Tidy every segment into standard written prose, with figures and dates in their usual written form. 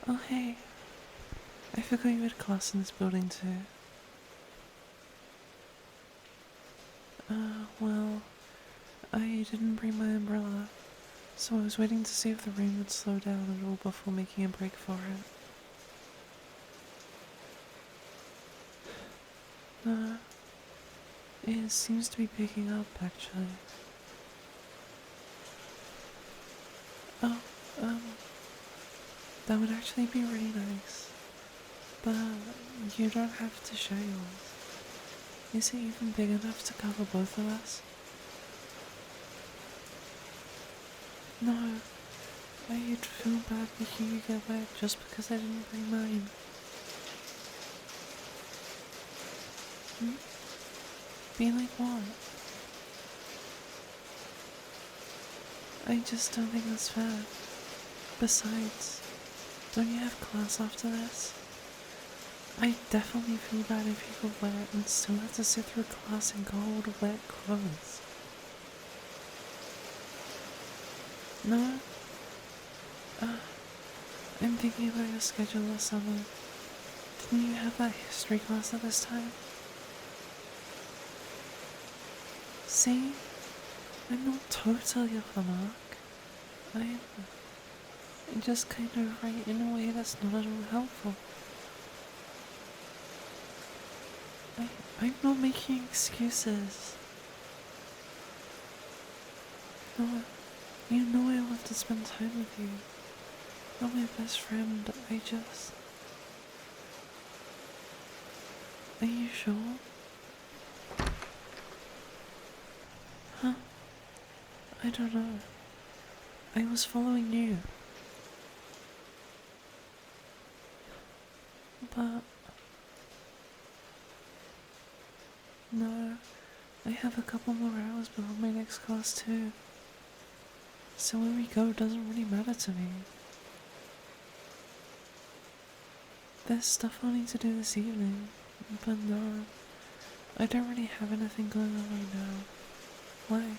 Oh hey, I forgot you had class in this building too. Well, I didn't bring my umbrella, so I was waiting to see if the rain would slow down at all before making a break for it. It seems to be picking up, actually. Oh, that would actually be really nice. But you don't have to share yours. Is it even big enough to cover both of us? No, I'd feel bad making you get wet just because I didn't bring mine. Hmm? Be like what? I just don't think that's fair. Besides, don't you have class after this? I definitely feel bad if you got wet and still have to sit through class in cold, wet clothes. No? I'm thinking about your schedule last summer. Didn't you have that history class at this time? See? I'm not totally off the mark. I'm just kind of right in a way that's not at all helpful. I'm not making excuses. No, you know I love to spend time with you. You're my best friend, Are you sure? Huh? I don't know. I was following you. But... no, I have a couple more hours before my next class too. So where we go doesn't really matter to me. There's stuff I need to do this evening, but no, I don't really have anything going on right now. Why?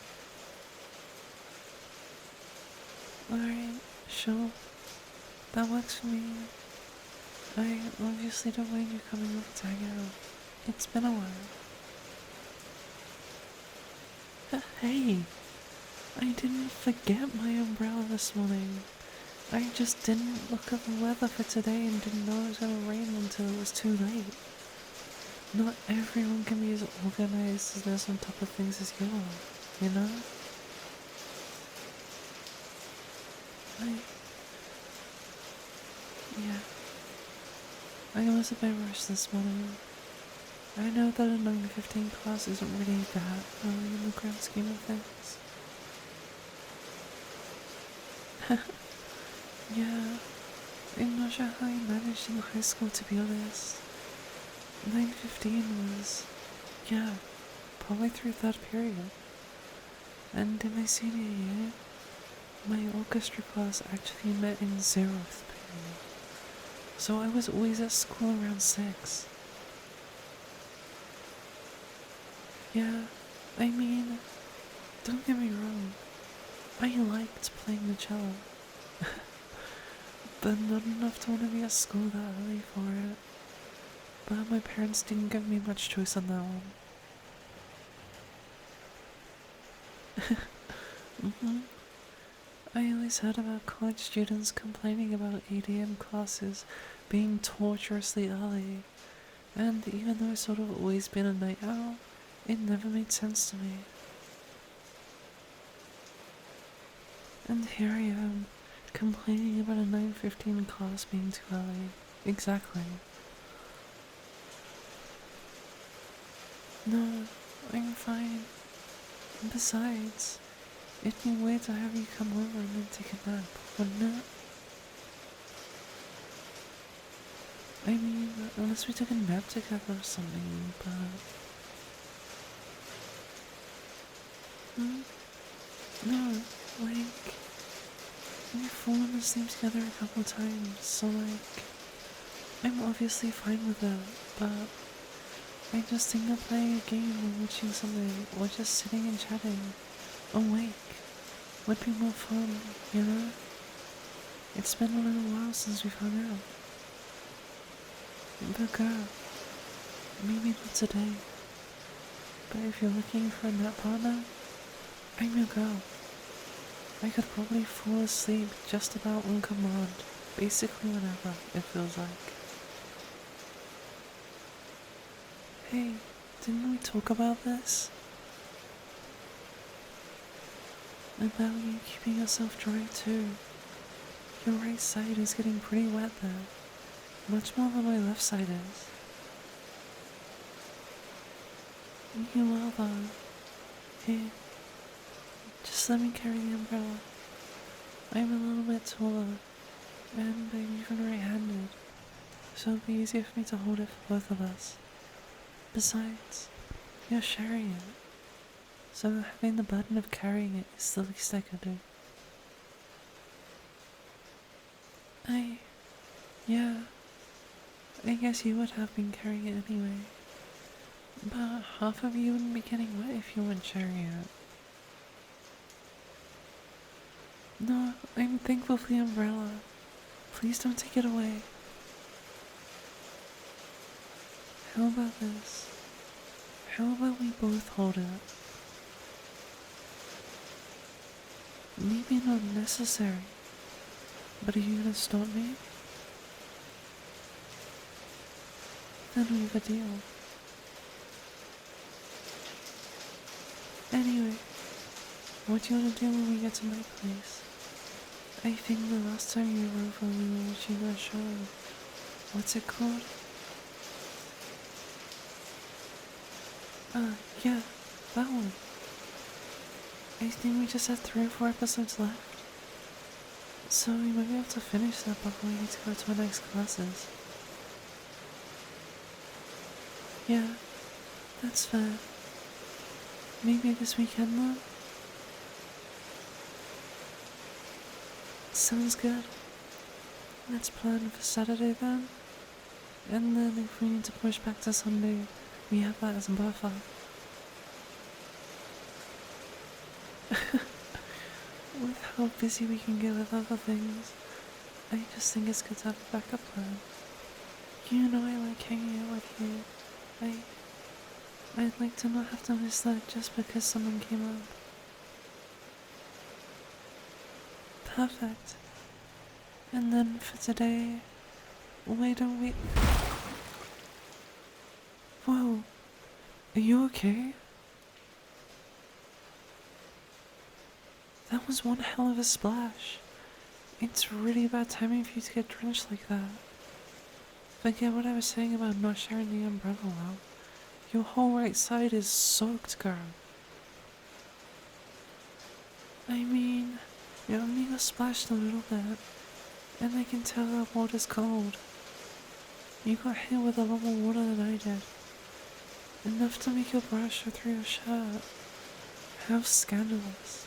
Alright, sure. That works for me. I obviously don't mind you coming over to hang out. It's been a while. Hey! I didn't forget my umbrella this morning. I just didn't look at the weather for today and didn't know it was gonna rain until it was too late. Not everyone can be as organized as this on top of things as you are, you know? Yeah. I was a bit rushed this morning. I know that a 9:15 class isn't really that early in the grand scheme of things. Yeah, I'm not sure how I managed in high school, to be honest. 9:15 was, yeah, probably through third period. And in my senior year, my orchestra class actually met in 0th period. So I was always at school around 6. Yeah, I mean, don't get me wrong, I liked playing the cello. But not enough to want to be at school that early for it. But my parents didn't give me much choice on that one. I always heard about college students complaining about 8 AM classes being torturously early, and even though I've sort of always been a night owl, it never made sense to me. And here I am, complaining about a 9:15 class being too early. Exactly. No, I'm fine. And besides, it'd be weird to have you come over and then take a nap, wouldn't it? I mean, unless we took a nap together or something, but... No, like... we've fallen asleep together a couple times, so like... I'm obviously fine with it, but... I just think that playing a game or watching something, or just sitting and chatting, awake, would be more fun, you know? If It's been a little while since we've hung out. But girl, maybe not today. But if you're looking for a nap partner, I'm your girl. I could probably fall asleep just about on command, basically whenever it feels like. Hey, didn't we talk about this? About you keeping yourself dry too. Your right side is getting pretty wet there, much more than my left side is. You will though. Here, just let me carry the umbrella. I'm a little bit taller, and I'm even right-handed, so it'll be easier for me to hold it for both of us. Besides, you're sharing it, so having the burden of carrying it is the least I could do. Yeah, I guess you would have been carrying it anyway. But half of you wouldn't be getting wet if you weren't sharing it. No, I'm thankful for the umbrella. Please don't take it away. How about this? How about we both hold it? Maybe not necessary, but are you gonna stop me? Then we have a deal. Anyway, what do you want to do when we get to my place? I think the last time you were over we were watching that show. What's it called? Yeah, that one. I think we just have 3 or 4 episodes left. So we might be able to finish that before we need to go to our next classes. Yeah, that's fair. Maybe this weekend though? Sounds good. Let's plan for Saturday then. And then if we need to push back to Sunday, we have that as a buffer. With how busy we can get with other things, I just think it's good to have a backup plan. You know I like hanging out with you. I'd like to not have to miss that just because someone came up. Perfect. And then for today, why don't we... Whoa, are you okay? That was one hell of a splash. It's really bad timing for you to get drenched like that. Forget what I was saying about not sharing the umbrella well. Your whole right side is soaked, girl. I mean, you only got splashed a little bit, and I can tell that water's cold. You got hit with a lot more water than I did. Enough to make your bra show through your shirt. How scandalous.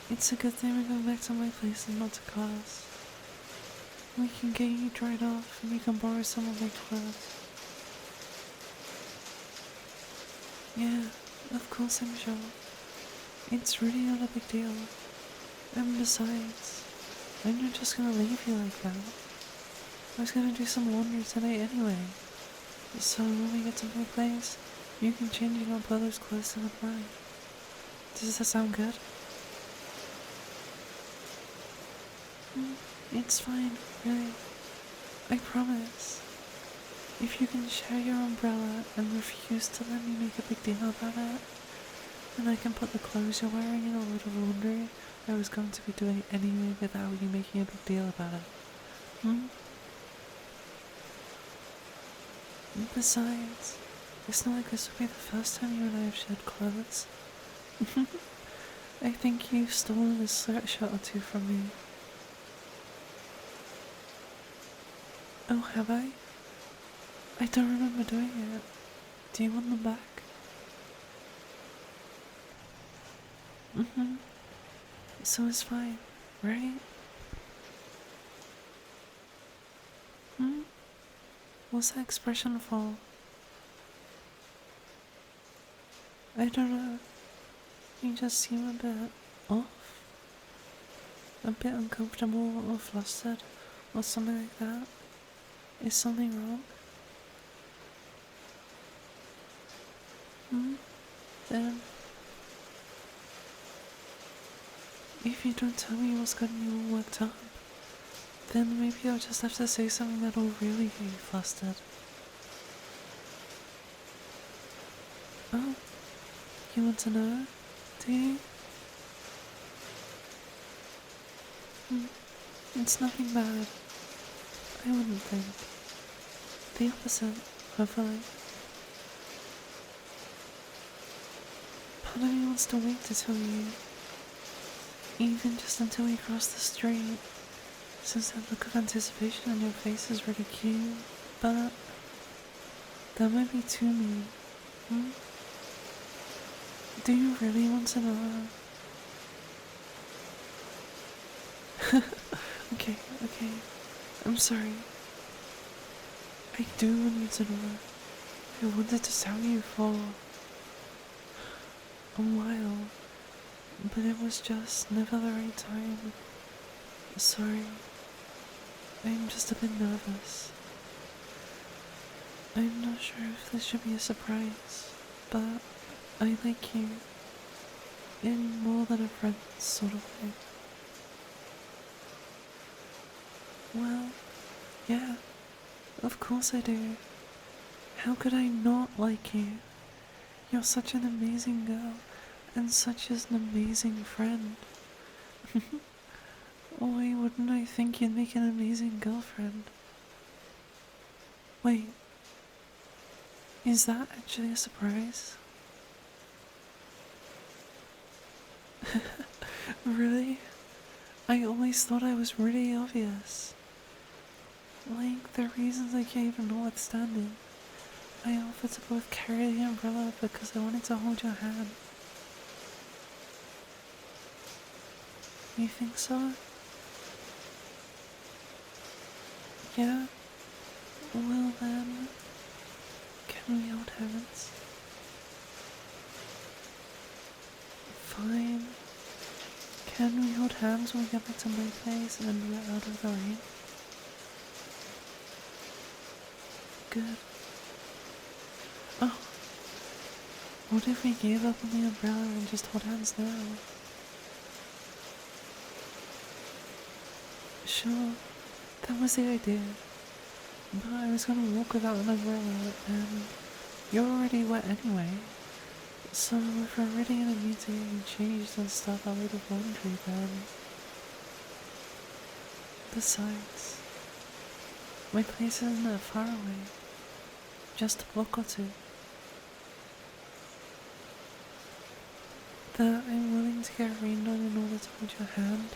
It's a good thing we're going back to my place and not to class. We can get you dried off and you can borrow some of my clothes. Yeah, of course I'm sure. It's really not a big deal. And besides, I'm not just gonna leave you like that. I was gonna do some laundry today anyway. So when we get to my place, you can change your brother's clothes with mine. Does that sound good? It's fine, really. I promise. If you can share your umbrella and refuse to let me make a big deal about it, then I can put the clothes you're wearing in a load of laundry I was going to be doing anyway without you making a big deal about it. Besides, it's not like this will be the first time you and I have shared clothes. I think you've stolen a sweatshirt or 2 from me. Oh, have I? I don't remember doing it. Do you want them back? So it's fine, right? What's that expression for? I don't know. You just seem a bit off. a bit uncomfortable or flustered or something like that? Is something wrong? Then, if you don't tell me what's gotten you all worked up, then maybe I'll just have to say something that'll really get you flustered. Oh, you want to know? Do you? It's nothing bad. I wouldn't think. The opposite, hopefully. Part of me wants to wait to tell you, even just until we cross the street, since that look of anticipation on your face is really cute, but that might be too mean. Do you really want to know? Okay, I'm sorry. I do want you to know. I wanted to tell you for a while, but it was just never the right time. Sorry. I'm just a bit nervous. I'm not sure if this should be a surprise, but I like you in more than a friend sort of way. Well, yeah, of course I do. How could I not like you? You're such an amazing girl, and such an amazing friend. Why wouldn't I think you'd make an amazing girlfriend? Wait, is that actually a surprise? Really? I always thought I was really obvious. Like, the reasons I gave are notwithstanding, I offered to both carry the umbrella because I wanted to hold your hand. You think so? Yeah? Well then, can we hold hands? Fine. Can we hold hands when we get back to my place and we're out of the rain? Good. Oh. What if we gave up on the umbrella and just hold hands now? Sure, that was the idea. But I was gonna walk without an umbrella and you're already wet anyway. So if we're already gonna need to get changed and stuff out of the laundry then... Besides, my place isn't that far away. Just a block or two. That I'm willing to get rained on in order to hold your hand,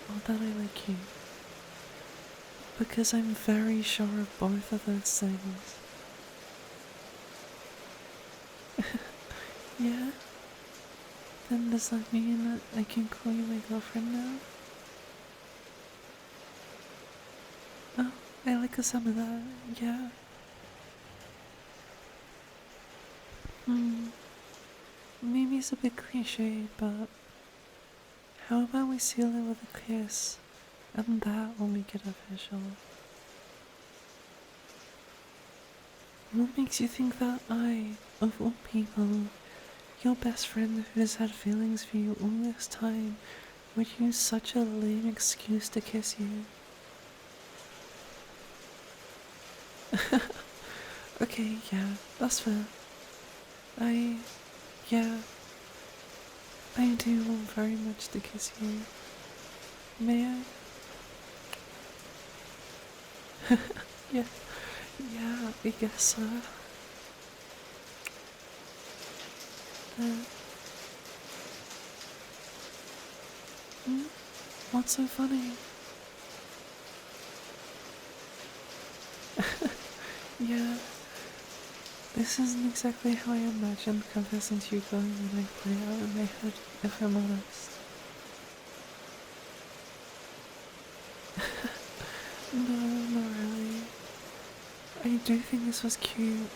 or that I like you. Because I'm very sure of both of those things. Yeah? Then does that mean that I can call you my girlfriend now? Oh, I like the sound of that, yeah. Maybe it's a bit cliche, but how about we seal it with a kiss, and that will make it official? What makes you think that I, of all people, your best friend who has had feelings for you all this time, would use such a lame excuse to kiss you? Okay, yeah, that's fair. Yeah, I do want very much to kiss you. May I? Yeah, I guess so. What's so funny? Yeah, this isn't exactly how I imagined confessing to you going when I play it out in my head, if I'm honest. No, not really. I do think this was cute,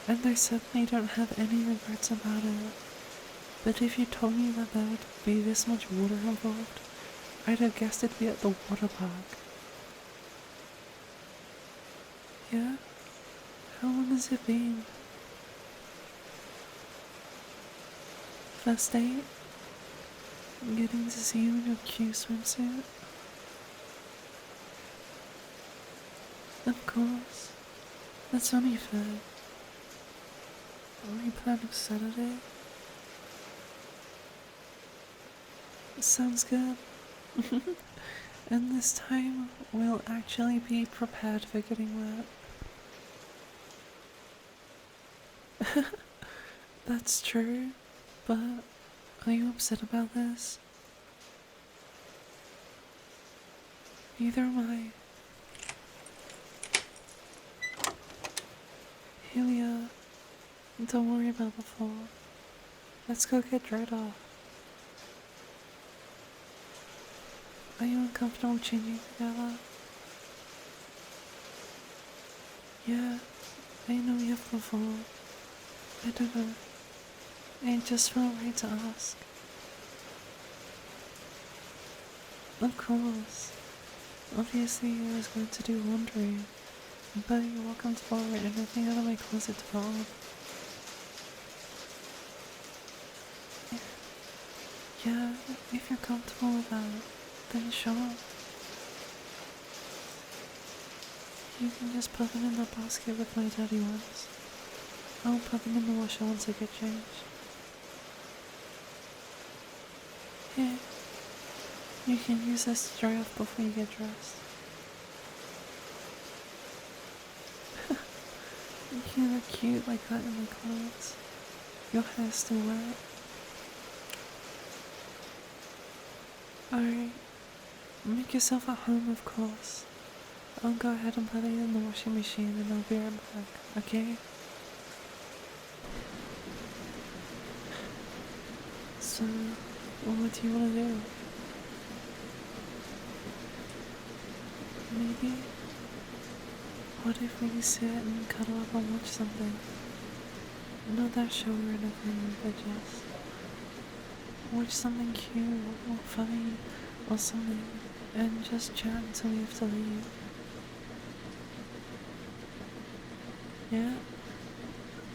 and I certainly don't have any regrets about it. But if you told me that there would be this much water involved, I'd have guessed it'd be at the water park. Yeah? How long has it been? First date? Getting to see you in your cute swimsuit? Of course. That's only fair. Are you planning Saturday? Sounds good. And this time, we'll actually be prepared for getting wet. That's true, but are you upset about this? Neither am I. Here we are. Don't worry about the floor. Let's go get dried off. Are you uncomfortable changing together? Yeah, I know you have before. I don't know. It just felt right to ask. Of course. Obviously I was going to do laundry, but you're welcome to borrow anything out of my closet to fold. Yeah, if you're comfortable with that, then sure. You can just put them in the basket with my dirty ones. I'll put them in the washer once I get changed. Here, you can use this to dry off before you get dressed. You look cute like that in my clothes. Your hair's still wet. Alright, make yourself at home, of course. I'll go ahead and put it in the washing machine and I'll be right back, okay? So, what do you want to do? Maybe? What if we sit and cuddle up and watch something? Not that show or anything, but just watch something cute or funny or something and just chat until we have to leave. Yeah?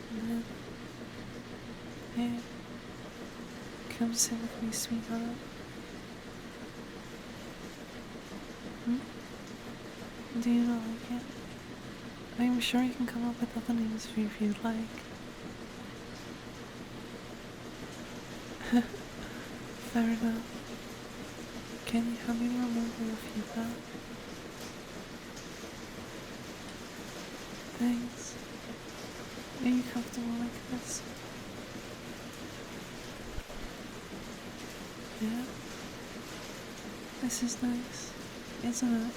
And then, hey, come sit with me, sweetheart. Do you not like it? I'm sure you can come up with other names for you if you'd like. Fair enough. Can you help me remember your feedback? Thanks. Are you comfortable like this? Yeah? This is nice, isn't it?